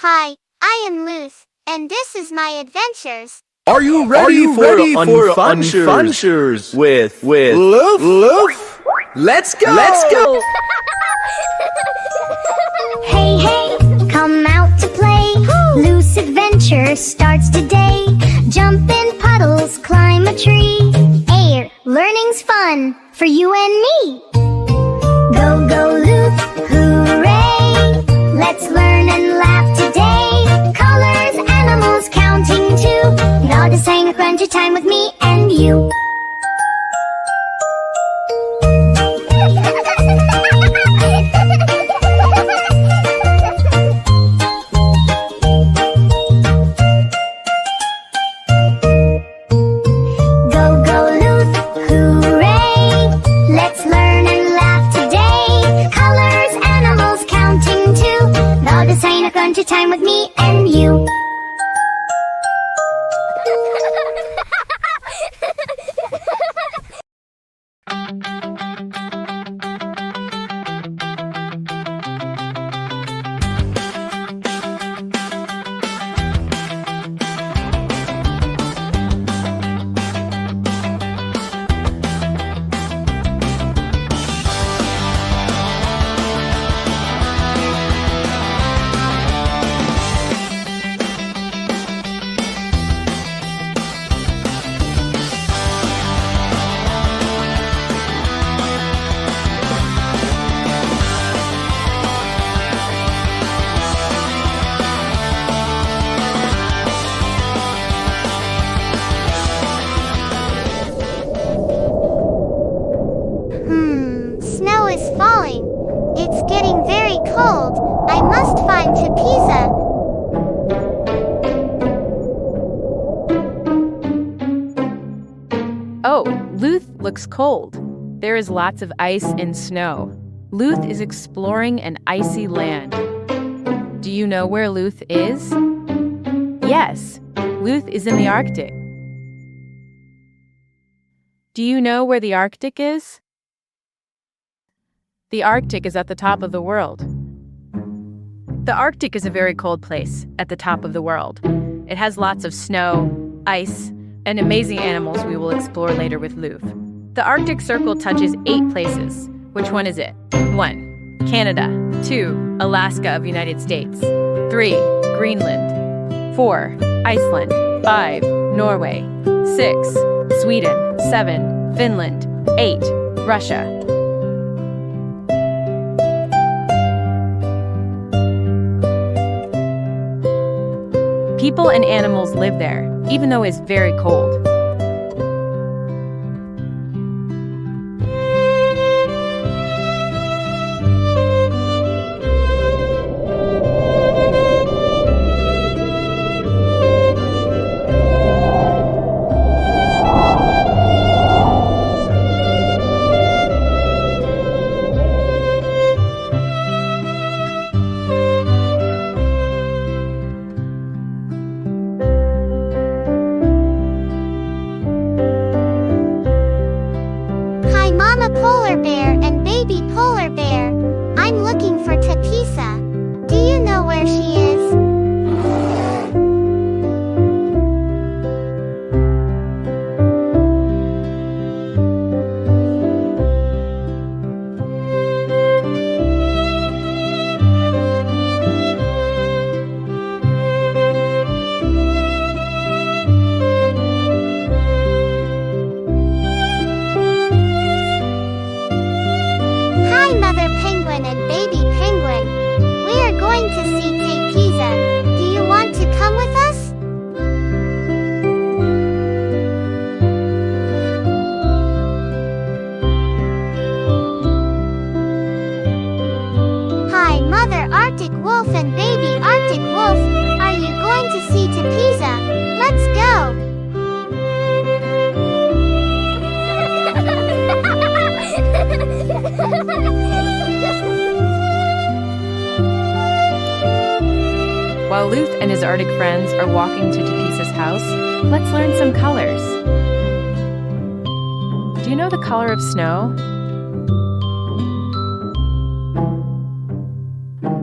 Hi, I am Luth, and this is my adventures. Are you ready for Unfunchers with Luth? Let's go! Hey, hey, come out to play. Loose adventure starts today. Jump in puddles, climb a tree. Air, learning's fun for you and me. Go, go, Luth, hooray! Let's learn and laugh today. Colors, animals, counting too. Now to sing a crunchy time with me and you. Time with me and you. Snow is falling. It's getting very cold. I must find Pizza. Oh, Luth looks cold. There is lots of ice and snow. Luth is exploring an icy land. Do you know where Luth is? Yes, Luth is in the Arctic. Do you know where the Arctic is? The Arctic is at the top of the world. The Arctic is a very cold place at the top of the world. It has lots of snow, ice, and amazing animals we will explore later with Luth. The Arctic Circle touches 8 places. Which one is it? 1. Canada. 2. Alaska of the United States. 3. Greenland. 4. Iceland. 5. Norway. 6. Sweden. 7. Finland. 8. Russia. People and animals live there, even though it's very cold. Polar bear and baby polar bear. I'm looking for Pizza. Do you know where she is? Mother penguin and baby penguin. We are going to see Pizza. Do you want to come with us? Hi, Mother Arctic Wolf and baby Arctic Wolf. Are you going to see Pizza? Let's go. While Luth and his Arctic friends are walking to Pizza's house, let's learn some colors. Do you know the color of snow?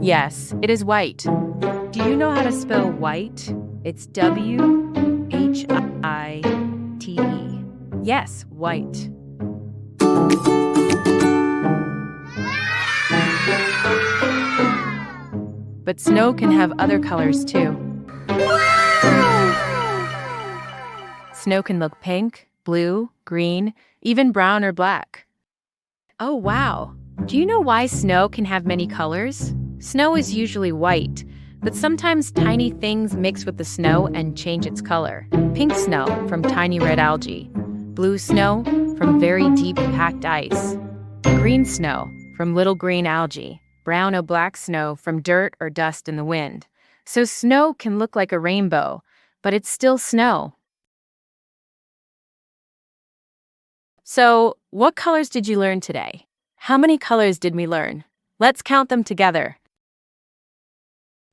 Yes, it is white. Do you know how to spell white? It's W-H-I-T-E. Yes, white. But snow can have other colors too. Snow can look pink, blue, green, even brown or black. Oh, wow. Do you know why snow can have many colors? Snow is usually white, but sometimes tiny things mix with the snow and change its color. Pink snow from tiny red algae. Blue snow from very deep packed ice. Green snow from little green algae. Brown or black snow from dirt or dust in the wind. So snow can look like a rainbow, but it's still snow. So, what colors did you learn today? How many colors did we learn? Let's count them together.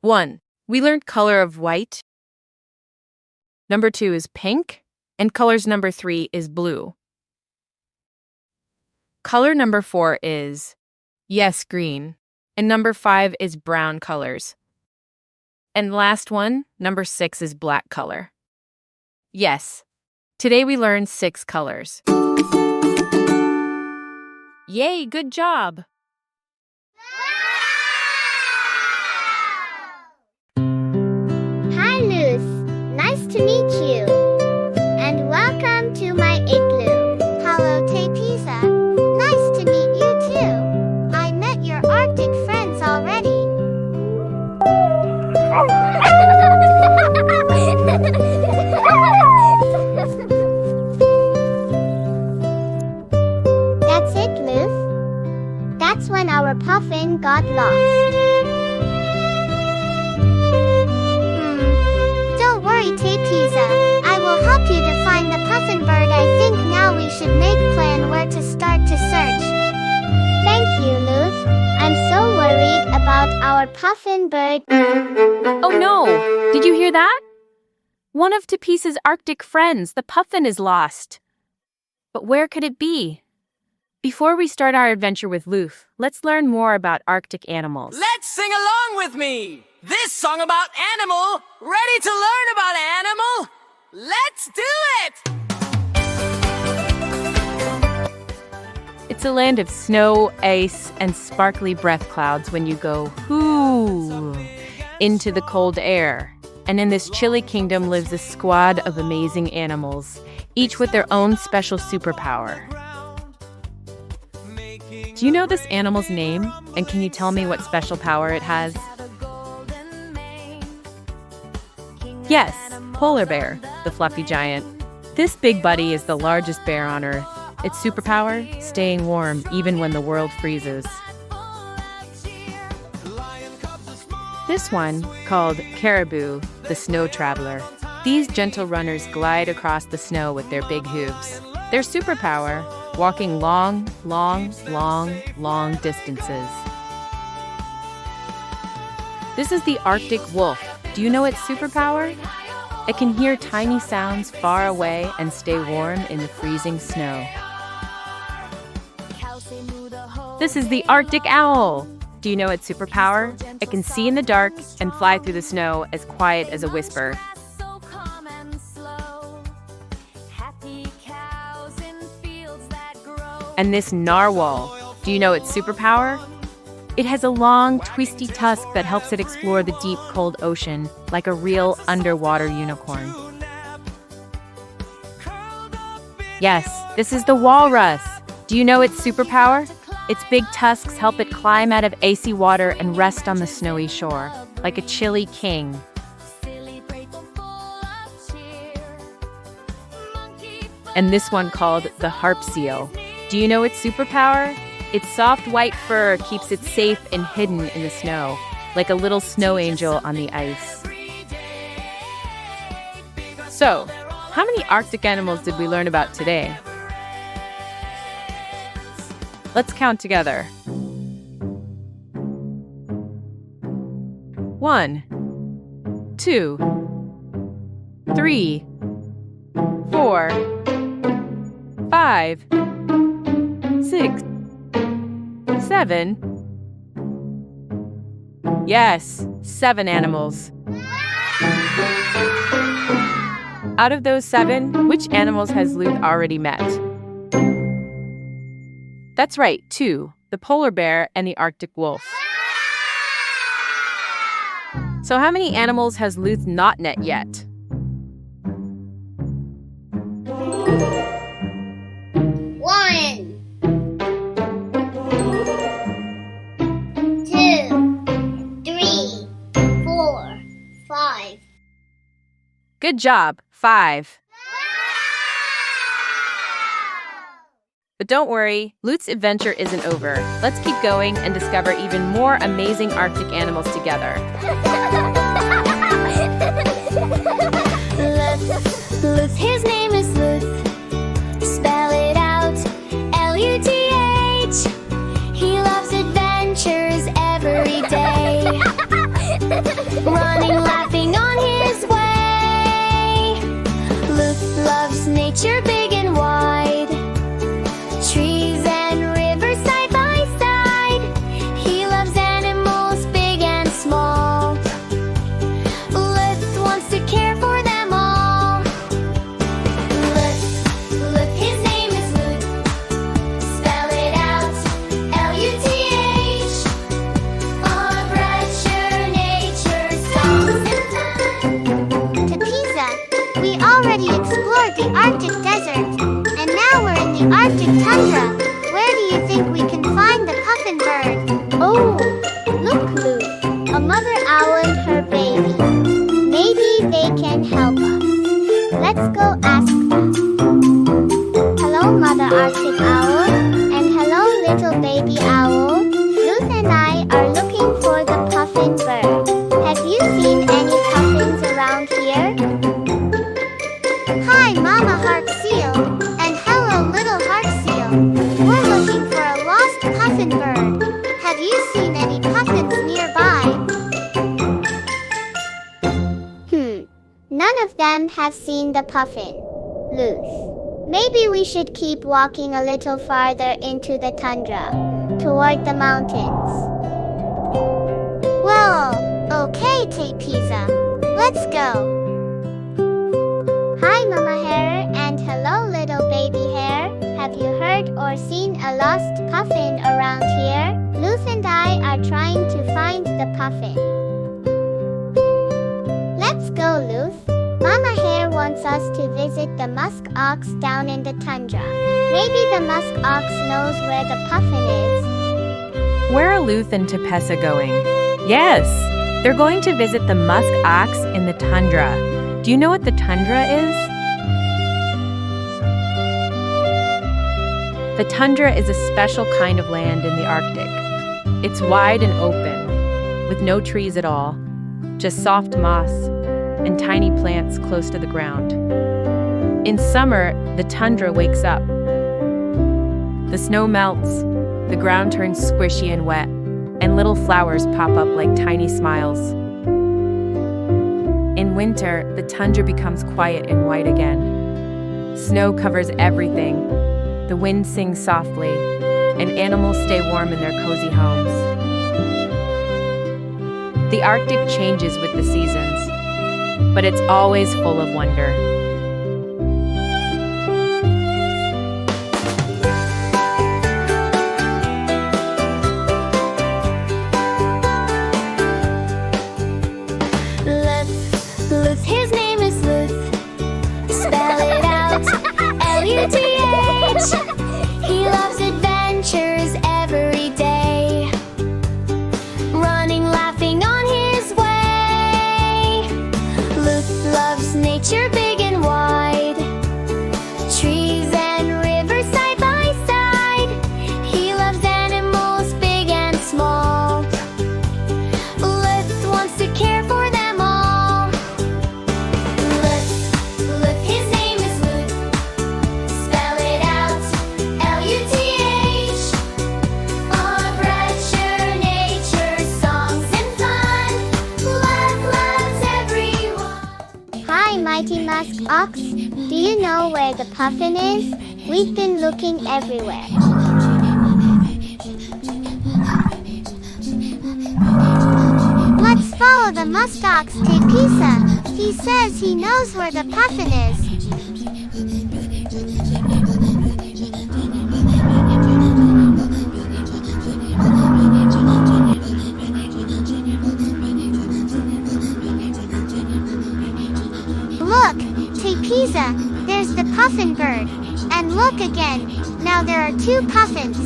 1. We learned color of white. Number 2 is pink, and colors number 3 is blue. Color number 4 is, yes, green, and number 5 is brown colors. And last one, number 6 is black color. Yes, today we learned 6 colors. Yay, good job! Hi, Luth. Nice to meet you. And welcome to my igloo. Hello, Tepisa. Nice to meet you too. I met your Arctic friends already. That's it, Luth. That's when our puffin got lost. Don't worry, Tepisa. I will help you to find the puffin bird. I think now we should make plan where to start to search. Thank you, Luth. I'm so worried about our puffin bird. Oh no! Did you hear that? One of Tepisa's Arctic friends, the puffin, is lost. But where could it be? Before we start our adventure with Luth, let's learn more about Arctic animals. Let's sing along with me. This song about animal. Ready to learn about animal? Let's do it! It's a land of snow, ice, and sparkly breath clouds when you go, whoo, into the cold air. And in this chilly kingdom lives a squad of amazing animals, each with their own special superpower. Do you know this animal's name? And can you tell me what special power it has? Yes, polar bear, the fluffy giant. This big buddy is the largest bear on Earth. Its superpower? Staying warm even when the world freezes. This one, called Caribou, the snow traveler. These gentle runners glide across the snow with their big hooves. Their superpower? Walking long, long, long, long distances. This is the Arctic wolf. Do you know its superpower? It can hear tiny sounds far away and stay warm in the freezing snow. This is the Arctic owl. Do you know its superpower? It can see in the dark and fly through the snow as quiet as a whisper. And this narwhal, do you know its superpower? It has a long, twisty tusk that helps it explore the deep, cold ocean like a real underwater unicorn. Yes, this is the walrus. Do you know its superpower? Its big tusks help it climb out of icy water and rest on the snowy shore, like a chilly king. And this one called the harp seal. Do you know its superpower? Its soft white fur keeps it safe and hidden in the snow, like a little snow angel on the ice. So, how many Arctic animals did we learn about today? Let's count together. 1, 2, 3, 4, 5, 6, 7, Yes, 7 animals. Out of those 7, which animals has Luth already met? That's right, 2, the polar bear and the Arctic wolf. So how many animals has Luth not met yet? 1, 2, 3, 4, 5. Good job, 5. But don't worry, Luth's adventure isn't over. Let's keep going and discover even more amazing Arctic animals together. Luth, his name is Luth. Spell it out, Luth. He loves adventures every day. Running, laughing on his way. Luth loves nature big and wide. Trees and rivers side by side. He loves animals big and small. Luth wants to care for them all. Luth, his name is Luth. Spell it out, Luth. Our pressure, nature, songs and fun. To Pisa, we already explored the Arctic desert, and now we're in the Arctic tundra. Where do you think we can find the puffin bird? Oh, look, Luth. A mother owl and her baby. Maybe they can help us. Let's go ask them. Hello, Mother Arctic Owl, and hello, little baby owl. Luth and I are looking for the puffin bird. Have you seen any puffins around here? Hi, Mama Heart Seal, and hello, little Heart Seal. We're looking for a lost puffin bird. Have you seen any puffins nearby? None of them have seen the puffin. Luth, maybe we should keep walking a little farther into the tundra, toward the mountains. Well, okay, Pisa. Let's go. Hi, Mama Hare, and hello, little baby hare. Have you heard or seen a lost puffin around here? Luth and I are trying to find the puffin. Let's go, Luth. Mama Hare wants us to visit the musk ox down in the tundra. Maybe the musk ox knows where the puffin is. Where are Luth and Tepessa going? Yes, they're going to visit the musk ox in the tundra. Do you know what the tundra is? The tundra is a special kind of land in the Arctic. It's wide and open, with no trees at all, just soft moss and tiny plants close to the ground. In summer, the tundra wakes up. The snow melts, the ground turns squishy and wet, and little flowers pop up like tiny smiles. In winter, the tundra becomes quiet and white again. Snow covers everything. The wind sings softly, and animals stay warm in their cozy homes. The Arctic changes with the seasons, but it's always full of wonder. Luth, his name is Luth. Spell it out, Luth. He loves adventures every day. Running, laughing on his way. Luth loves nature big and wide. Trees and rivers side by side. He loves animals big and small. Luth wants to care for them all. Luth, his name is Luth. Spell it out, Luth. Our pressure, nature, songs and fun. Luth loves everyone. Hi, Mighty Musk Ox. Do you know where the puffin is? We've been looking everywhere. follow the muskox to Pisa. He says he knows where the puffin is. Look, to Pisa, there's the puffin bird. And look again, now there are two puffins.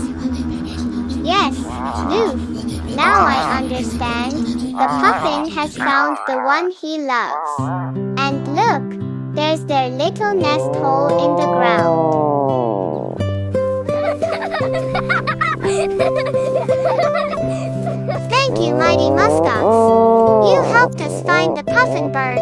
Yes, Luth. Now I understand. The puffin has found the one he loves. And look, there's their little nest hole in the ground. Thank you, mighty muskox. You helped us find the puffin bird.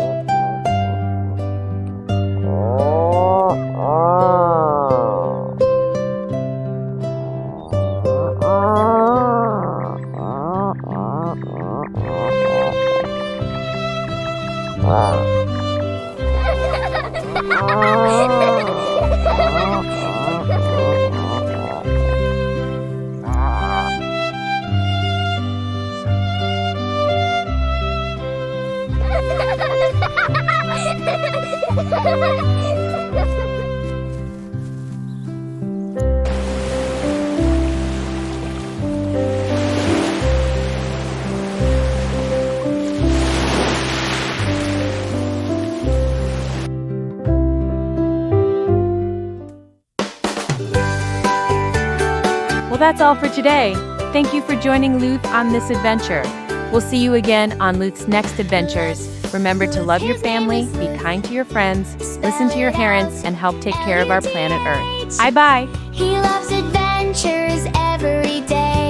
Well, that's all for today. Thank you for joining Luth on this adventure. We'll see you again on Luth's next adventures. Remember to love your family, be kind to your friends, listen to your parents, and help take care of our planet Earth. Bye-bye. He loves adventures every day.